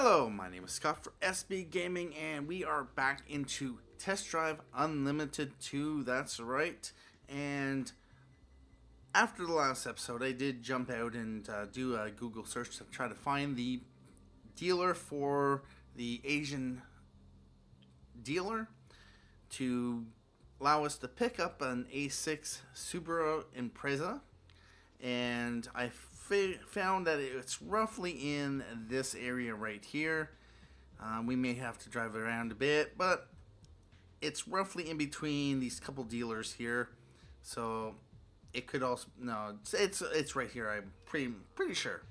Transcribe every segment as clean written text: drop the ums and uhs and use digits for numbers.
Hello, my name is Scott for SB Gaming, and we are back into Test Drive Unlimited 2, that's right. And after the last episode, I did jump out and do a Google search to try to find the dealer for the Asian dealer to allow us to pick up an A6 Subaru Impreza. And I found that it's roughly in this area right here. We may have to drive around a bit, but it's roughly in between these couple dealers here. So it could also, no, it's right here. I'm pretty sure.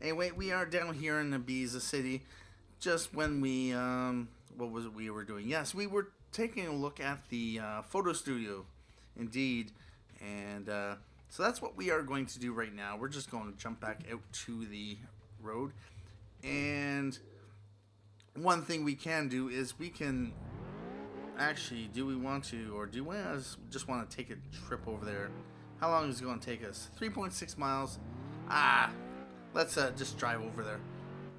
Anyway, we are down here in Ibiza City. Just when we what was it we were doing? Yes, we were taking a look at the photo studio, indeed, and so that's what we are going to do right now. We're just going to jump back out to the road. And one thing we can do is we can actually, do we want to, or do we just want to take a trip over there? How long is it going to take us? 3.6 miles. Let's just drive over there.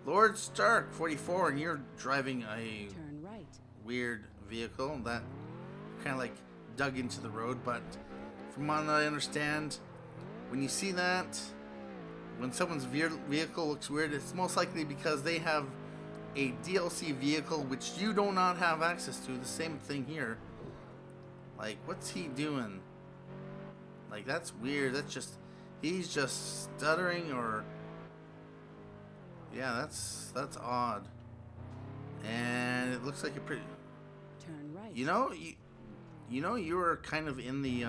Lord Stark, 44, and you're driving a turn right. Weird vehicle that kind of like dug into the road, but from what I understand, when you see that, when someone's vehicle looks weird, it's most likely because they have a DLC vehicle which you do not have access to. The same thing here. Like, what's he doing? Like, that's weird. That's just, he's just stuttering, or yeah, that's odd. And it looks like a pretty, turn right. you know, you were kind of in the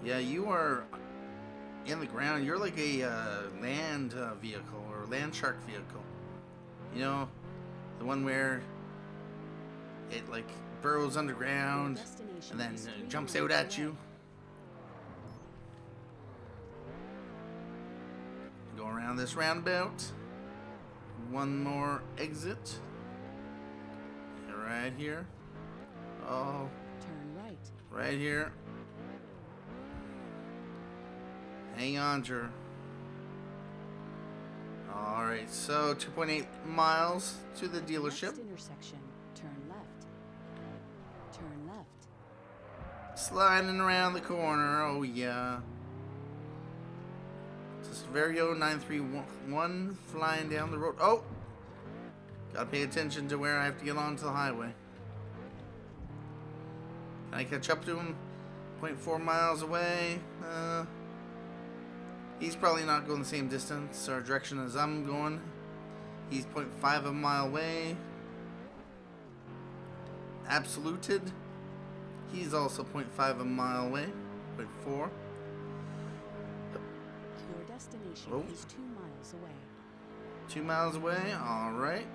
yeah, you are in the ground. You're like a land vehicle, or land shark vehicle. You know, the one where it like burrows underground and then jumps out at you. Go around this roundabout. One more exit. Right here. Oh. Turn right. Right here. Hang on, Jer. Alright, so 2.8 miles to the dealership. Next intersection, turn left. Turn left. Sliding around the corner, oh yeah. Subaru 931 flying down the road. Oh! Gotta pay attention to where I have to get onto the highway. Can I catch up to him? 0.4 miles away. He's probably not going the same distance or direction as I'm going. He's 0.5 of a mile away. Absoluted. He's also 0.5 of a mile away. 0.4. Your destination is 2 miles away. 2 miles away, alright.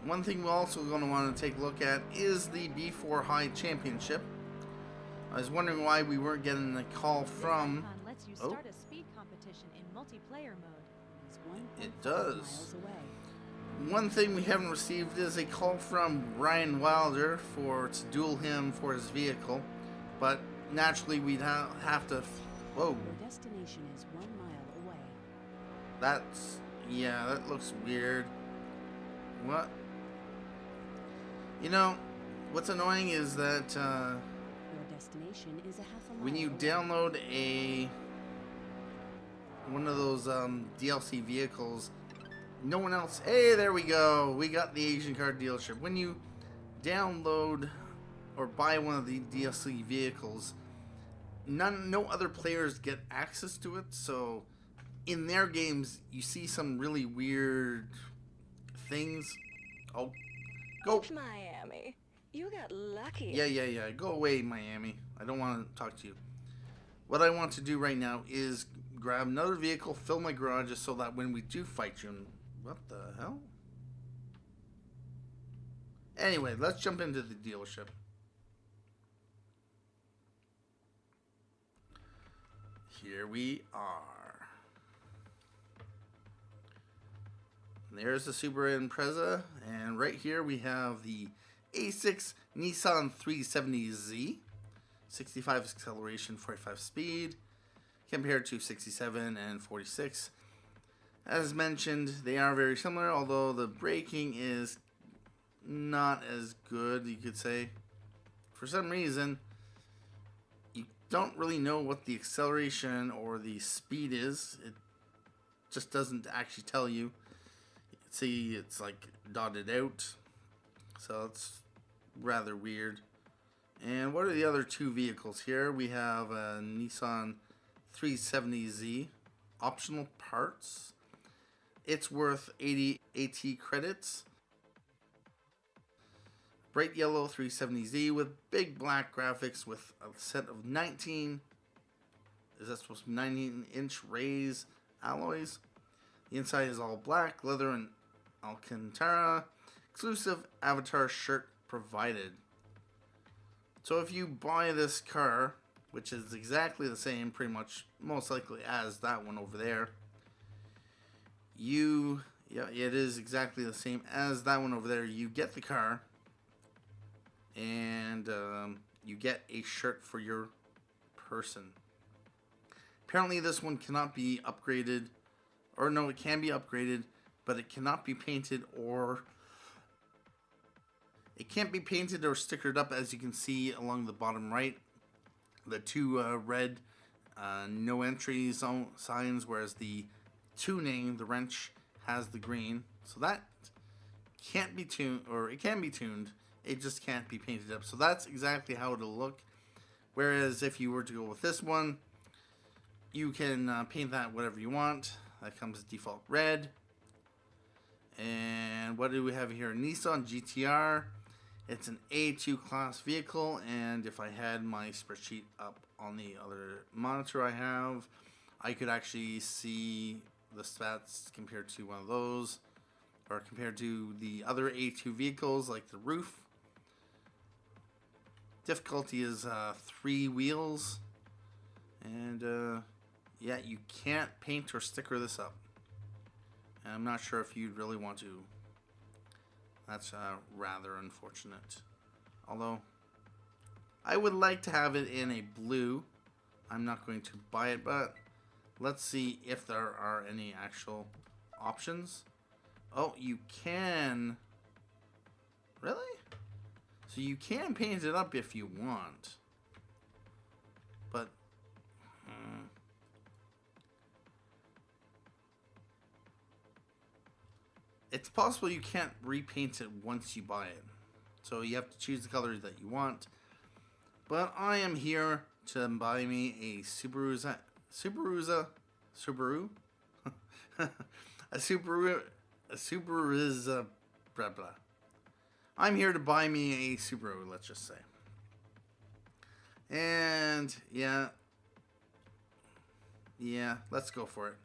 One thing we're also going to want to take a look at is the B4 High Championship. I was wondering why we weren't getting a call from... Lets you start a speed competition in multiplayer mode. It does. One thing we haven't received is a call from Ryan Wilder to duel him for his vehicle, but naturally we'd have to... Whoa. Your destination is 1 mile away. That's... yeah, that looks weird. What? You know, what's annoying is that your destination is a half a mile when you away. download one of those DLC vehicles, no one else... Hey, there we go. We got the Asian car dealership. When you download or buy one of the DLC vehicles, no other players get access to it. So in their games, you see some really weird things. Oh, go. Miami. You got lucky. Yeah. Go away, Miami. I don't want to talk to you. What I want to do right now is grab another vehicle, fill my garage, just so that when we do fight you... What the hell? Anyway, let's jump into the dealership. Here we are. There's the Subaru Impreza, and right here we have the A6 Nissan 370Z. 65 acceleration, 45 speed, compared to 67 and 46. As mentioned, they are very similar, although the braking is not as good, you could say. For some reason, you don't really know what the acceleration or the speed is. It just doesn't actually tell you. See, it's like dotted out, so it's rather weird. And what are the other two vehicles here? We have a Nissan 370Z, optional parts. It's worth 80 AT credits. Bright yellow 370Z with big black graphics with a set of 19, is that supposed to be 19-inch raised alloys? The inside is all black, leather and Alcantara. Exclusive avatar shirt provided. So if you buy this car, which is exactly the same, pretty much, most likely as that one over there, it is exactly the same as that one over there. You get the car, and you get a shirt for your person. Apparently this one cannot be upgraded, or no, it can be upgraded, but it cannot be painted or stickered up, as you can see along the bottom right. The two red no entry zone signs, whereas the tuning, the wrench, has the green. So that can't be tuned, or it can be tuned. It just can't be painted up. So that's exactly how it'll look. Whereas if you were to go with this one, you can paint that whatever you want. That comes as default red. And what do we have here? Nissan GTR. It's an A2 class vehicle, and if I had my spreadsheet up on the other monitor I could actually see the stats compared to one of those, or compared to the other A2 vehicles, like the roof. Difficulty is 3 wheels, and yeah, you can't paint or sticker this up. And I'm not sure if you'd really want to. That's rather unfortunate. Although, I would like to have it in a blue. I'm not going to buy it, but let's see if there are any actual options. Oh, you can. Really? So you can paint it up if you want. But it's possible you can't repaint it once you buy it. So you have to choose the colors that you want. But I am here to buy me a Subaru, blah blah. I'm here to buy me a Subaru, let's just say. And yeah, let's go for it.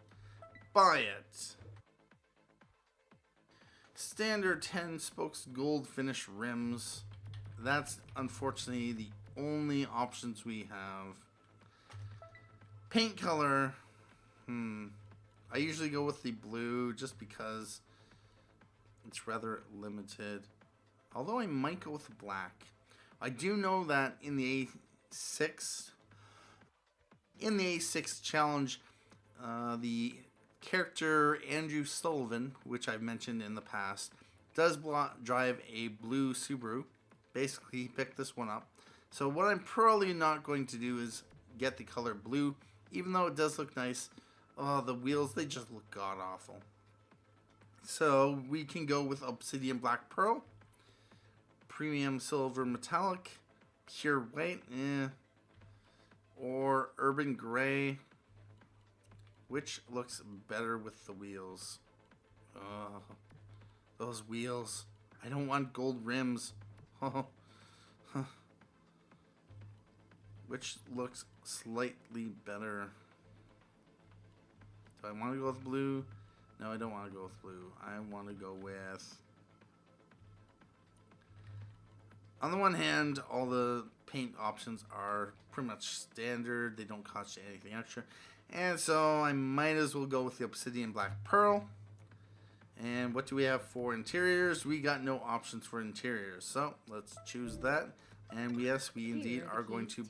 Buy it. Standard 10 spokes gold finish rims. That's unfortunately the only options we have. Paint color. I usually go with the blue just because it's rather limited. Although I might go with the black. I do know that in the A6 challenge, the character Andrew Sullivan, which I've mentioned in the past, does drive a blue Subaru. Basically, he picked this one up. So what I'm probably not going to do is get the color blue, even though it does look nice. Oh, the wheels, they just look god-awful. So we can go with Obsidian Black Pearl, Premium Silver Metallic, Pure White, or Urban Gray. Which looks better with the wheels? Oh, those wheels. I don't want gold rims. Which looks slightly better? Do I want to go with blue? No, I don't want to go with blue. I want to go with... On the one hand, all the paint options are pretty much standard. They don't cost you anything extra. And so I might as well go with the Obsidian Black Pearl. And what do we have for interiors? We got no options for interiors. So let's choose that. And yes, we indeed are going to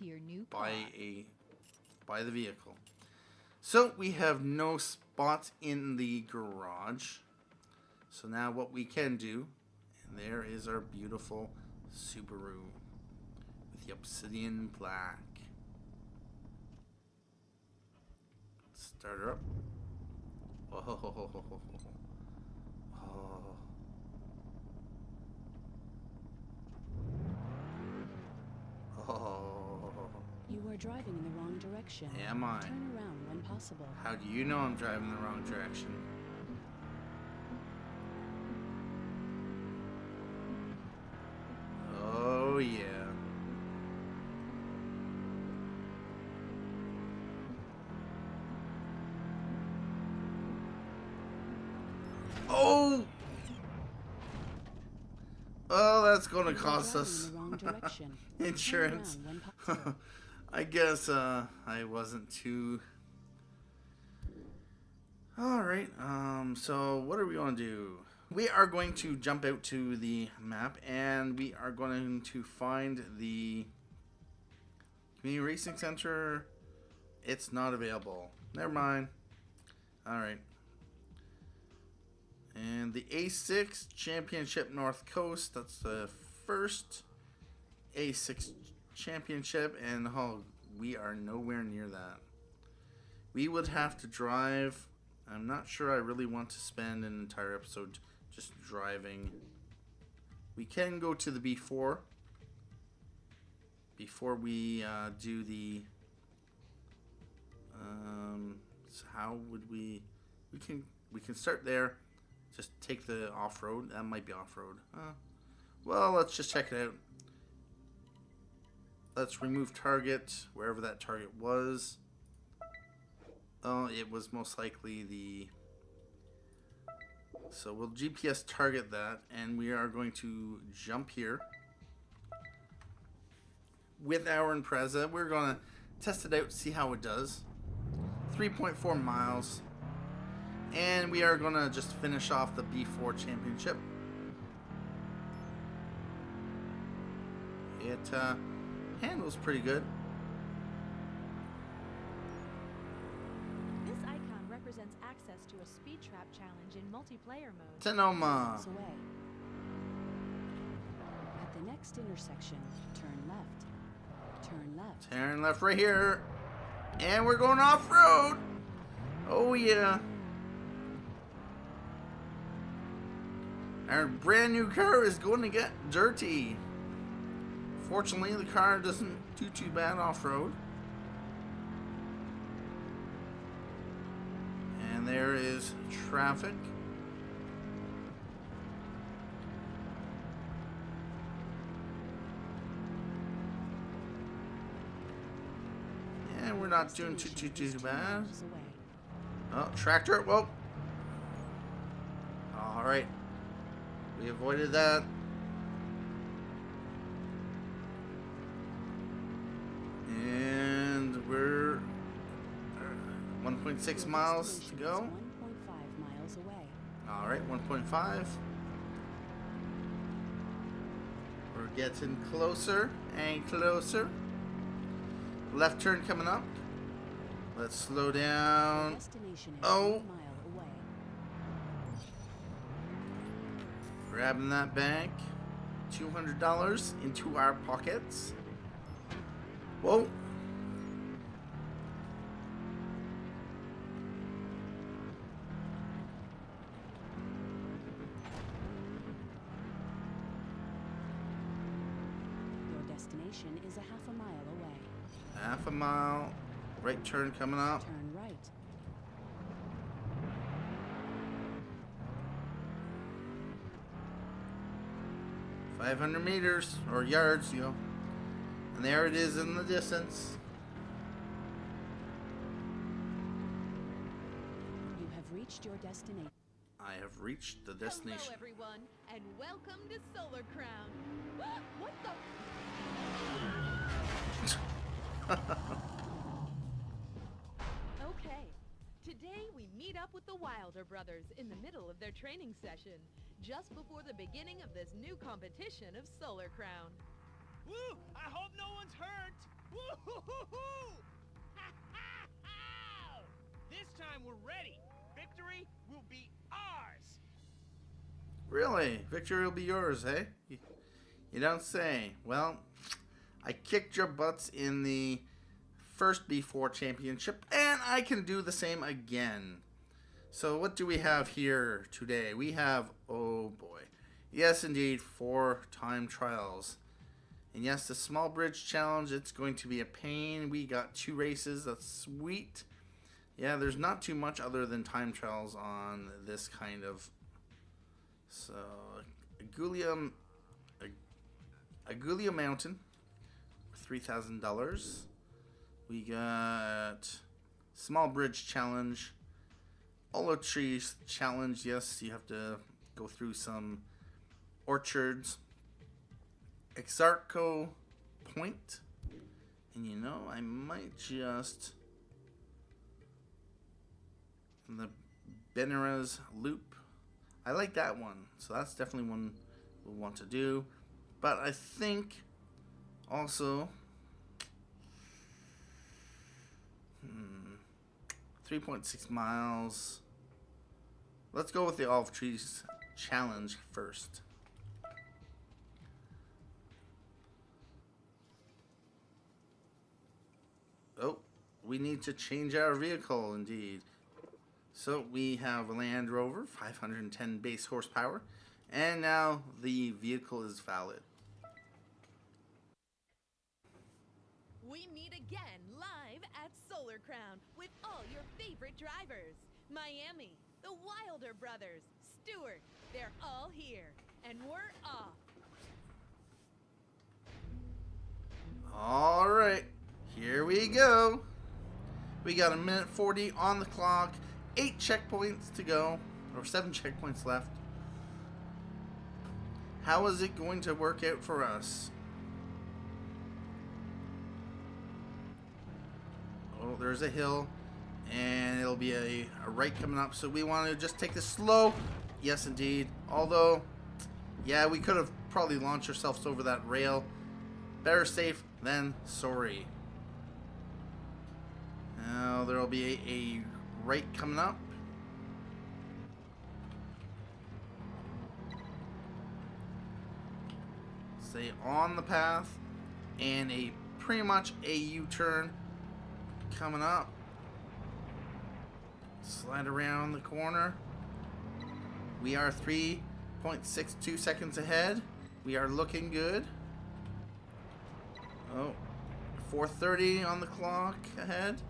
buy the vehicle. So we have no spot in the garage. So now what we can do, and there is our beautiful Subaru with the obsidian black. Start her up. Oh. You are driving in the wrong direction. Am I? Turn around when possible. How do you know I'm driving the wrong direction? Oh yeah. Oh! Oh, that's going to You are cost driving us in the wrong direction. insurance. Turn around when possible. I guess I wasn't too. Alright, so what are we going to do? We are going to jump out to the map and we are going to find the Community Racing Center. It's not available. Never mind. Alright. And the A6 Championship North Coast. That's the first A6 Championship. And oh, we are nowhere near that. We would have to drive. I'm not sure I really want to spend an entire episode just driving. We can go to the B4 before we do the so how would we can start there, just take the off-road. That might be off-road. Well, let's just check it out. Let's remove target wherever that target was. Oh, it was most likely the... So we'll GPS target that, and we are going to jump here. With our Impreza, we're going to test it out, see how it does. 3.4 miles. And we are going to just finish off the B4 Championship. It handles pretty good. This icon represents access to a speed trap challenge in multiplayer mode. Sonoma. Miles away. At the next intersection, turn left. Turn left. Turn left right here. And we're going off-road. Oh, yeah. Our brand new car is going to get dirty. Fortunately, the car doesn't do too bad off-road. And there is traffic. And we're not doing too bad. Miles away. Oh, tractor. Whoa. All right. We avoided that. And we're 1.6 miles to go. 1.5 miles away. All right, 1.5. We're getting closer and closer. Left turn coming up. Let's slow down. Destination is Oh. 1 mile away. Grabbing that bank. $200 into our pockets. Whoa. Your destination is a half a mile away. Half a mile. Right turn coming up. Turn right. $500 meters or yards, you know. And there it is in the distance. You have reached your destination. I have reached the destination. Hello, everyone, and welcome to Solar Crown. What the? Okay, today we meet up with the Wilder brothers in the middle of their training session, just before the beginning of this new competition of Solar Crown. Woo! I hope no one's hurt! Woo-hoo-hoo-hoo! This time we're ready! victory will be ours. Really? Victory will be yours, eh? You don't say. Well, I kicked your butts in the first B4 championship, and I can do the same again. So what do we have here today? We have, oh boy, yes indeed, 4 time trials. And yes, the small bridge challenge, it's going to be a pain. We got 2 races, that's sweet. Yeah, there's not too much other than time trials on this kind of. So, Agulia Mountain, $3,000. We got small bridge challenge, olive trees challenge. Yes, you have to go through some orchards. Exarco Point, and you know, I might just the Benares Loop. I like that one, so that's definitely one we'll want to do. But I think also 3.6 miles. Let's go with the olive trees challenge first. Oh, we need to change our vehicle indeed. So we have a Land Rover, 510 base horsepower, and now the vehicle is valid. We meet again live at Solar Crown with all your favorite drivers. Miami, the Wilder brothers, Stewart, they're all here, and we're off. All right, here we go. We got 1:40 on the clock, 8 checkpoints to go, or 7 checkpoints left. How is it going to work out for us? Oh, there's a hill, and it'll be a right coming up, so we want to just take this slow. Yes, indeed. Although, yeah, we could have probably launched ourselves over that rail. Better safe than sorry. Now, there'll be a right coming up. Stay on the path, and pretty much a U-turn coming up. Slide around the corner. We are 3.62 seconds ahead. We are looking good. Oh, 4:30 on the clock ahead.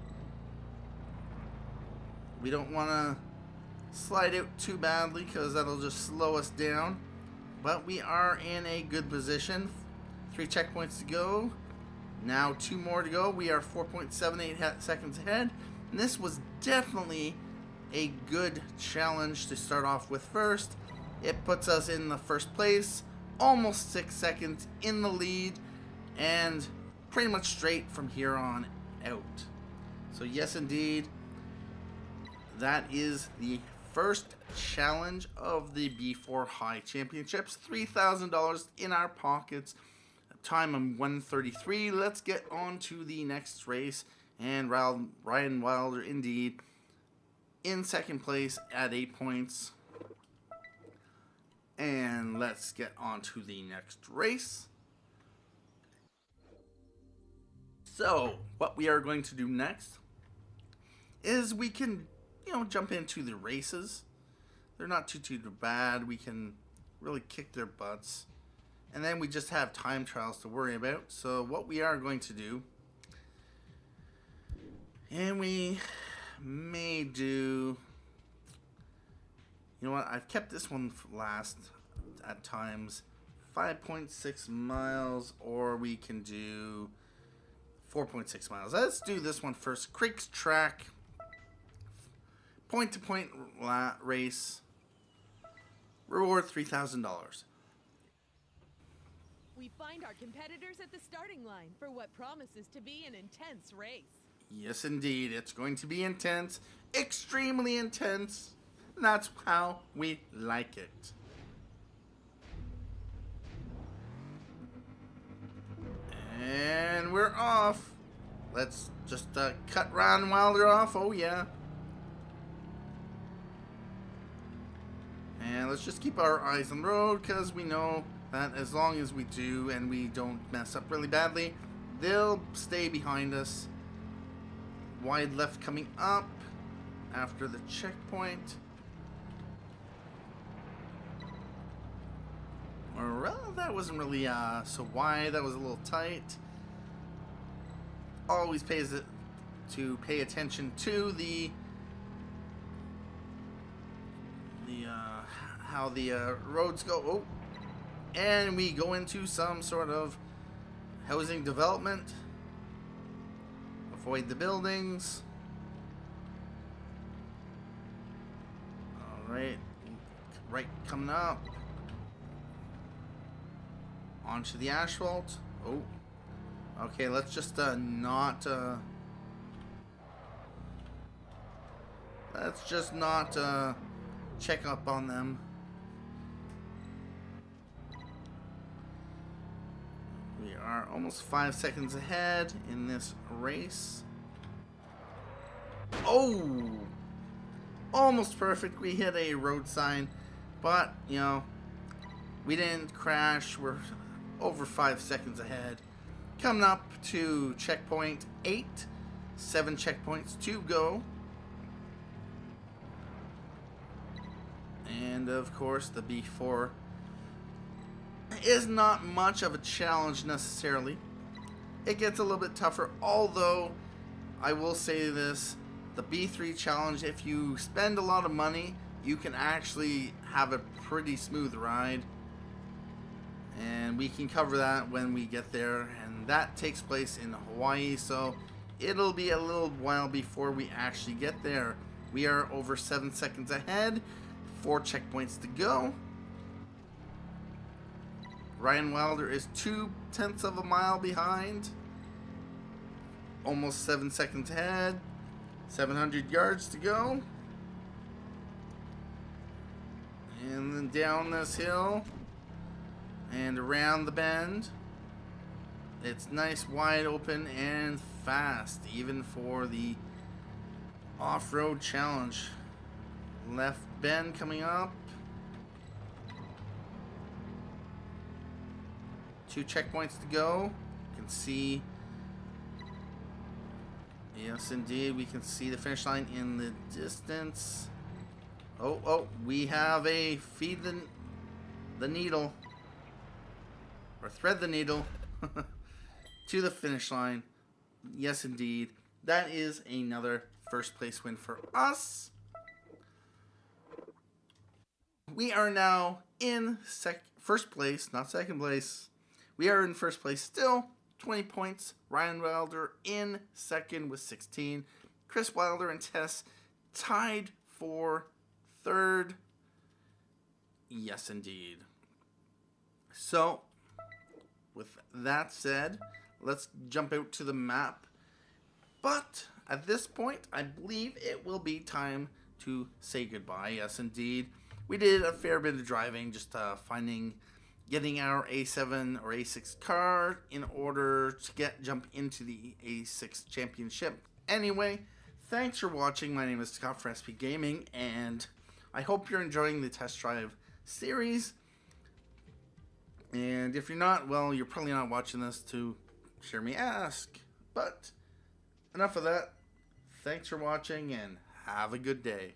We don't want to slide out too badly because that'll just slow us down. But we are in a good position. 3 checkpoints to go. Now 2 more to go. We are 4.78 seconds ahead. And this was definitely a good challenge to start off with first. It puts us in the first place, almost 6 seconds in the lead, and pretty much straight from here on out. So yes, indeed, that is the first challenge of the B4 High Championships. $3,000 in our pockets. Time of 1:33. Let's get on to the next race. And Ryan Wilder, indeed, in second place at 8 points. And let's get on to the next race. So, what we are going to do next is we can, jump into the races. They're not too bad. We can really kick their butts. And then we just have time trials to worry about. So what we are going to do, and we may do, you know what, I've kept this one for last at times, 5.6 miles, or we can do 4.6 miles. Let's do this one first. Creeks Track, point-to-point race, reward $3,000. We find our competitors at the starting line for what promises to be an intense race. Yes, indeed. It's going to be intense. Extremely intense. And that's how we like it. And we're off. Let's just cut Ryan Wilder off. Oh, yeah. And let's just keep our eyes on the road, because we know that as long as we do and we don't mess up really badly, they'll stay behind us. Wide left coming up after the checkpoint. Well, that wasn't really so wide. That was a little tight. Always pays it to pay attention to the how the roads go. Oh, and we go into some sort of housing development. Avoid the buildings. All right, right coming up. Onto the asphalt. Oh, okay. Let's just not. Let's just not check up on them. We are almost 5 seconds ahead in this race. Oh, almost perfect. We hit a road sign, but you know, we didn't crash. We're over 5 seconds ahead. Coming up to checkpoint 8. 7 checkpoints to go. And of course, the B4 is not much of a challenge necessarily. It gets a little bit tougher, although I will say this, the B3 challenge, if you spend a lot of money, you can actually have a pretty smooth ride. And we can cover that when we get there, and that takes place in Hawaii, so it'll be a little while before we actually get there. We are over 7 seconds ahead, 4 checkpoints to go. Ryan Wilder is 0.2 of a mile behind, almost 7 seconds ahead, 700 yards to go. And then down this hill and around the bend. It's nice, wide open, and fast, even for the off-road challenge. Left bend coming up. 2 checkpoints to go. You can see, yes indeed, we can see the finish line in the distance. Oh, we have a feed the needle, or thread the needle to the finish line. Yes indeed, that is another first place win for us. We are now in first place, not second place. We are in first place still, 20 points. Ryan Wilder in second with 16. Chris Wilder and Tess tied for third. Yes, indeed. So, with that said, let's jump out to the map. But at this point, I believe it will be time to say goodbye. Yes, indeed. We did a fair bit of driving, just getting our A7 or A6 car in order to jump into the A6 championship. Anyway, thanks for watching. My name is Scott for SP Gaming, and I hope you're enjoying the test drive series. And if you're not, well, you're probably not watching this to hear me ask. But enough of that. Thanks for watching, and have a good day.